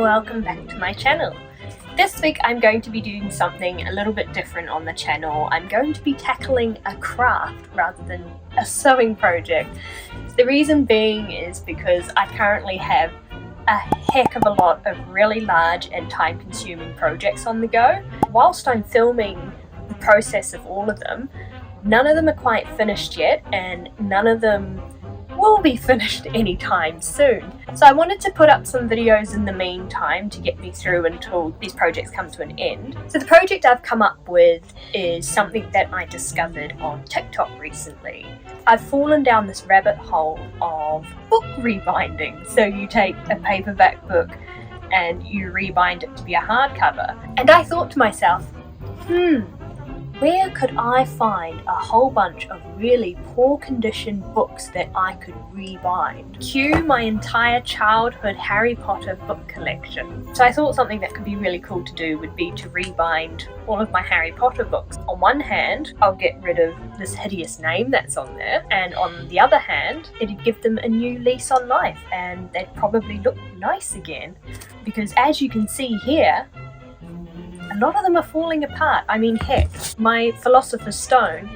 welcome back to my channel. This week I'm going to be doing something a little bit different on the channel. I'm going to be tackling a craft rather than a sewing project. The reason being is because I currently have a heck of a lot of really large and time-consuming projects on the go. Whilst I'm filming the process of all of them, none of them are quite finished yet, and none of them will be finished anytime soon. So I wanted to put up some videos in the meantime to get me through until these projects come to an end. So the project I've come up with is something that I discovered on TikTok recently. I've fallen down this rabbit hole of book rebinding. So you take a paperback book and you rebind it to be a hardcover. And I thought to myself, where could I find a whole bunch of really poor condition books that I could rebind? Cue my entire childhood Harry Potter book collection. So I thought something that could be really cool to do would be to rebind all of my Harry Potter books. On one hand, I'll get rid of this hideous name that's on there, and on the other hand, it'd give them a new lease on life and they'd probably look nice again. Because as you can see here, a lot of them are falling apart. I mean, heck, my Philosopher's Stone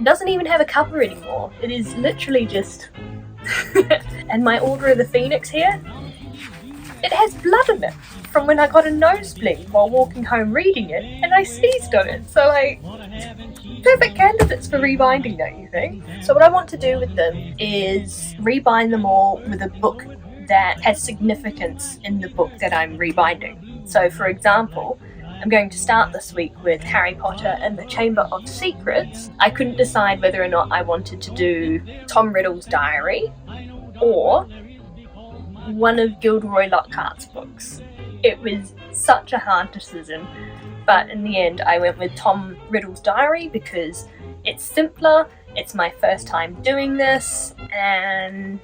doesn't even have a cover anymore. It is literally just... And my Order of the Phoenix here, it has blood in it from when I got a nosebleed while walking home reading it and I sneezed on it. So like, perfect candidates for rebinding, don't you think? So what I want to do with them is rebind them all with a book that has significance in the book that I'm rebinding. So for example, I'm going to start this week with Harry Potter and the Chamber of Secrets. I couldn't decide whether or not I wanted to do Tom Riddle's diary or one of Gilderoy Lockhart's books. It was such a hard decision, but in the end I went with Tom Riddle's diary because it's simpler, it's my first time doing this, and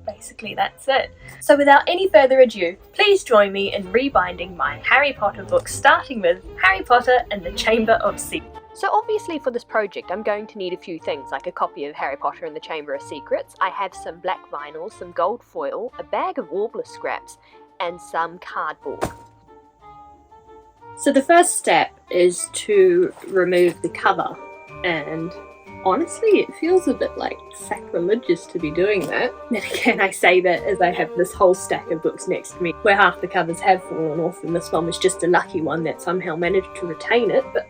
basically that's it. So without any further ado, please join me in rebinding my Harry Potter books, starting with Harry Potter and the Chamber of Secrets. So obviously for this project I'm going to need a few things, like a copy of Harry Potter and the Chamber of Secrets. I have some black vinyl, some gold foil, a bag of warbler scraps, and some cardboard. So the first step is to remove the cover, and honestly, it feels a bit like sacrilegious to be doing that. Then again, I say that as I have this whole stack of books next to me where half the covers have fallen off and this one was just a lucky one that somehow managed to retain it, but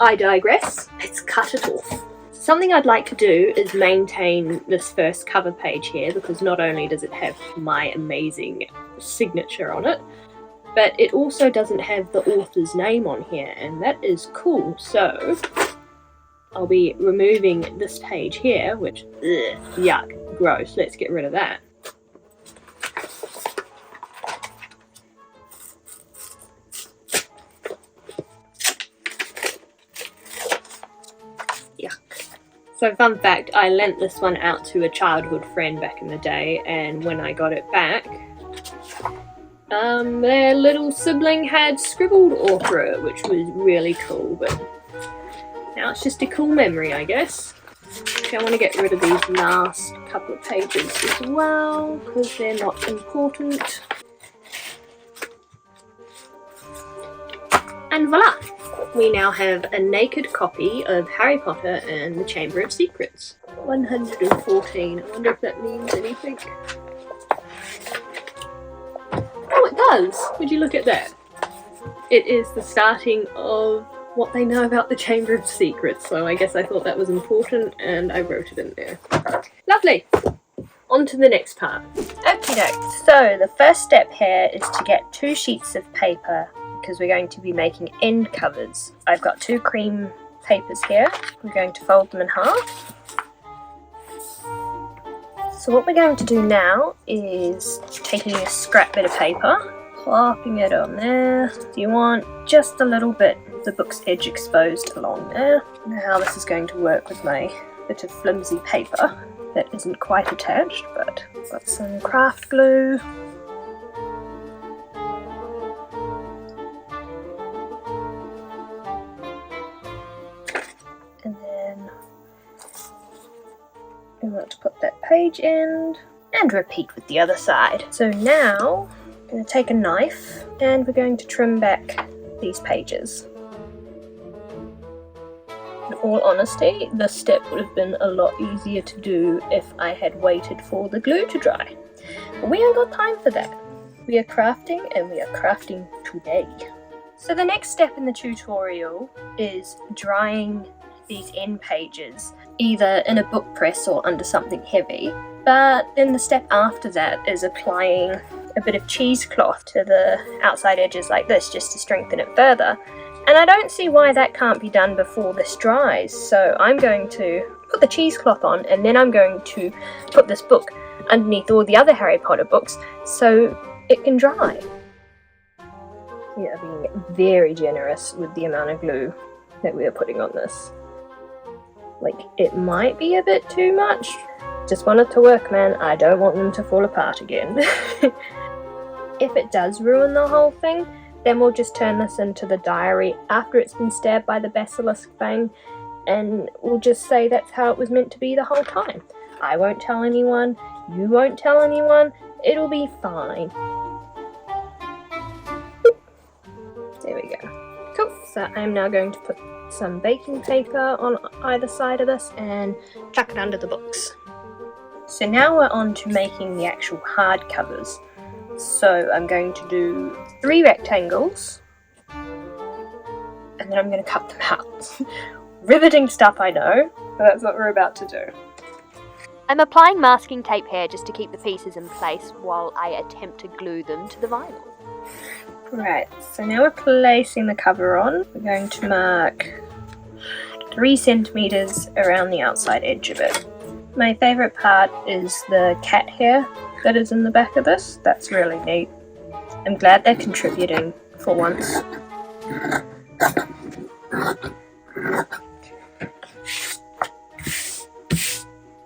I digress. Let's cut it off. Something I'd like to do is maintain this first cover page here, because not only does it have my amazing signature on it, but it also doesn't have the author's name on here, and that is cool. So I'll be removing this page here, which, yuck, gross, let's get rid of that. Yuck. So fun fact, I lent this one out to a childhood friend back in the day, and when I got it back, their little sibling had scribbled all through it, which was really cool, but now it's just a cool memory, I guess. Okay, I want to get rid of these last couple of pages as well, because they're not important. And voila! We now have a naked copy of Harry Potter and the Chamber of Secrets. 114. I wonder if that means anything. Oh, it does! Would you look at that? It is the starting of what they know about the Chamber of Secrets, so I guess I thought that was important and I wrote it in there. Lovely! On to the next part. Okie doke, so the first step here is to get 2 sheets of paper because we're going to be making end covers. I've got 2 cream papers here. We're going to fold them in half. So what we're going to do now is taking a scrap bit of paper, plopping it on there. You want just a little bit of the book's edge exposed along there. I don't know how this is going to work with my bit of flimsy paper that isn't quite attached, but I've got some craft glue. And then we want to put that page end And repeat with the other side. So now I'm going to take a knife and we're going to trim back these pages. In all honesty, this step would have been a lot easier to do if I had waited for the glue to dry. But we ain't got time for that. We are crafting, and we are crafting today. So the next step in the tutorial is drying these end pages, either in a book press or under something heavy. But then the step after that is applying a bit of cheesecloth to the outside edges like this, just to strengthen it further. And I don't see why that can't be done before this dries, so I'm going to put the cheesecloth on, and then I'm going to put this book underneath all the other Harry Potter books so it can dry. We are being very generous with the amount of glue that we are putting on this. Like, it might be a bit too much. Just want it to work, man. I don't want them to fall apart again. If it does ruin the whole thing, then we'll just turn this into the diary after it's been stabbed by the basilisk fang, and we'll just say that's how it was meant to be the whole time. I won't tell anyone, you won't tell anyone, it'll be fine. There we go. Cool. So I'm now going to put some baking paper on either side of this and chuck it under the books. So now we're on to making the actual hard covers. So I'm going to do 3 rectangles, and then I'm going to cut them out. Riveting stuff, I know, but that's what we're about to do. I'm applying masking tape here just to keep the pieces in place while I attempt to glue them to the vinyl. Right, so now we're placing the cover on. We're going to mark 3 centimeters around the outside edge of it. My favourite part is the cat hair that is in the back of this. That's really neat. I'm glad they're contributing for once.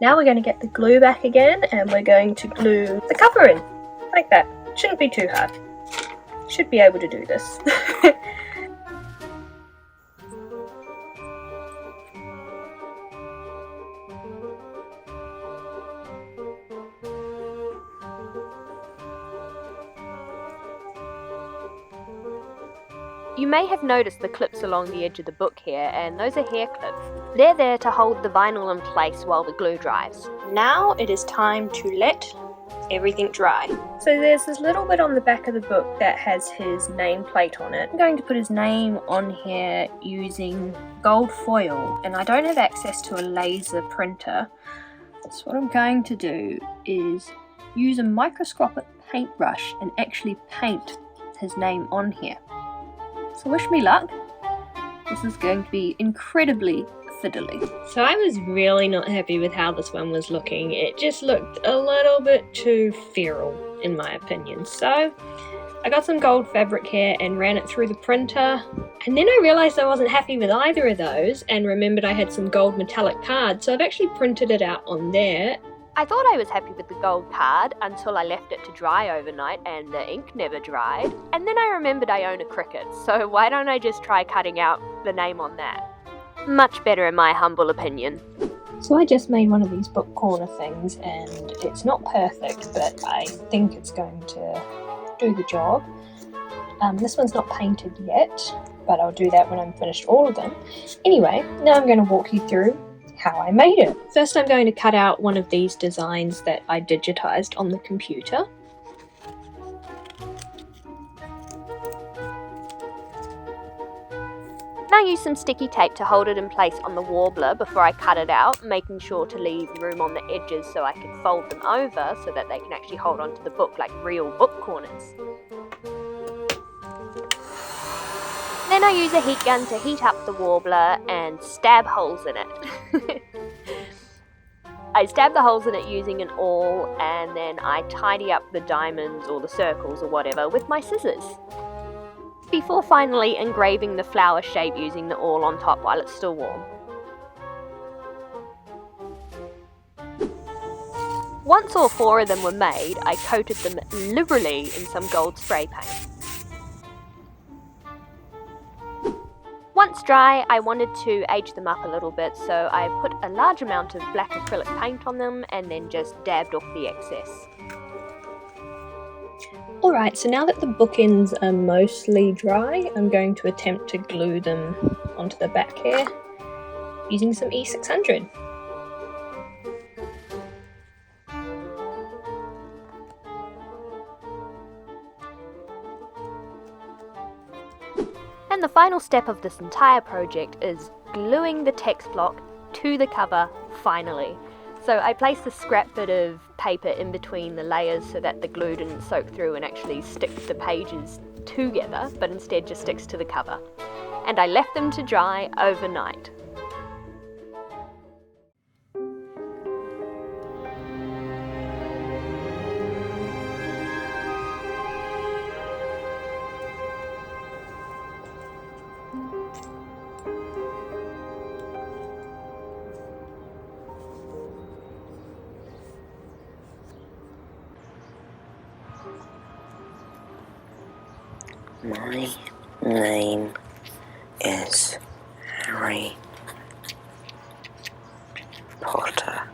Now we're going to get the glue back again, and we're going to glue the cover in, like that. Shouldn't be too hard. Should be able to do this. You may have noticed the clips along the edge of the book here, and those are hair clips. They're there to hold the vinyl in place while the glue dries. Now it is time to let everything dry. So there's this little bit on the back of the book that has his nameplate on it. I'm going to put his name on here using gold foil, and I don't have access to a laser printer. So what I'm going to do is use a microscopic paintbrush and actually paint his name on here. So wish me luck. This is going to be incredibly fiddly. So I was really not happy with how this one was looking. It just looked a little bit too feral, in my opinion. So I got some gold fabric here and ran it through the printer. And then I realised I wasn't happy with either of those and remembered I had some gold metallic card. So I've actually printed it out on there. I thought I was happy with the gold card until I left it to dry overnight and the ink never dried. And then I remembered I own a Cricut, so why don't I just try cutting out the name on that? Much better in my humble opinion. So I just made one of these book corner things, and it's not perfect, but I think it's going to do the job. This one's not painted yet, but I'll do that when I'm finished all of them. Anyway, now I'm going to walk you through how I made it. First, I'm going to cut out one of these designs that I digitized on the computer. I use some sticky tape to hold it in place on the warbler before I cut it out, making sure to leave room on the edges so I can fold them over so that they can actually hold onto the book like real book corners. Then I use a heat gun to heat up the warbler and stab holes in it. I stab the holes in it using an awl, and then I tidy up the diamonds or the circles or whatever with my scissors, before finally engraving the flower shape using the awl on top while it's still warm. Once all 4 of them were made, I coated them liberally in some gold spray paint. Once dry, I wanted to age them up a little bit, so I put a large amount of black acrylic paint on them and then just dabbed off the excess. Alright, so now that the bookends are mostly dry, I'm going to attempt to glue them onto the back here using some E600. And the final step of this entire project is gluing the text block to the cover finally. So I placed a scrap bit of paper in between the layers so that the glue didn't soak through and actually stick the pages together, but instead just sticks to the cover. And I left them to dry overnight. My name is Harry Potter.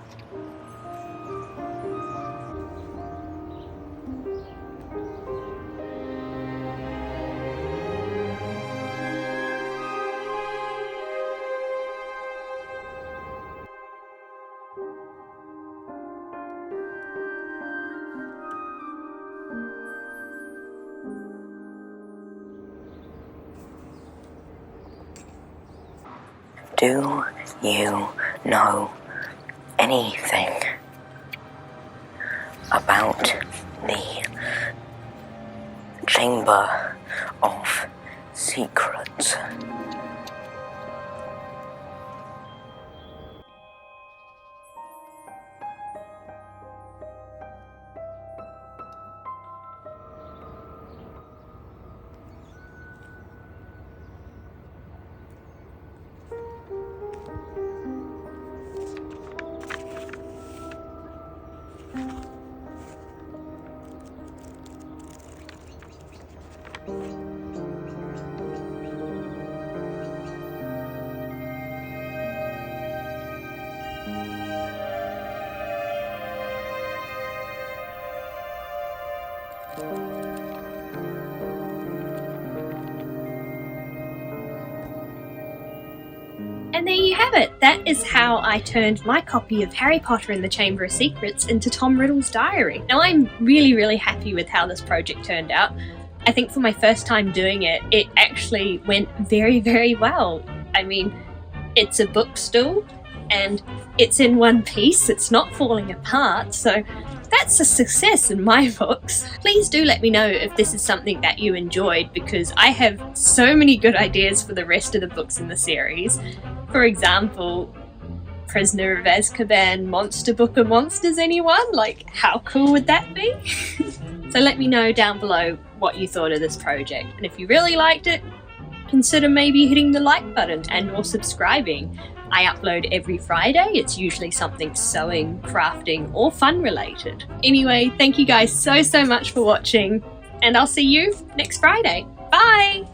Do you know anything about the Chamber of Secrets? And there you have it. That is how I turned my copy of Harry Potter and the Chamber of Secrets into Tom Riddle's diary. Now I'm really happy with how this project turned out. I think for my first time doing it, it actually went very well. I mean, it's a book still, and it's in one piece, it's not falling apart, so that's a success in my books. Please do let me know if this is something that you enjoyed, because I have so many good ideas for the rest of the books in the series. For example, Prisoner of Azkaban Monster Book of Monsters, anyone? Like, how cool would that be? So let me know down below what you thought of this project, and if you really liked it, consider maybe hitting the like button and or subscribing. I upload every Friday. It's usually something sewing, crafting, or fun related. Anyway, thank you guys so much for watching, and I'll see you next Friday. Bye!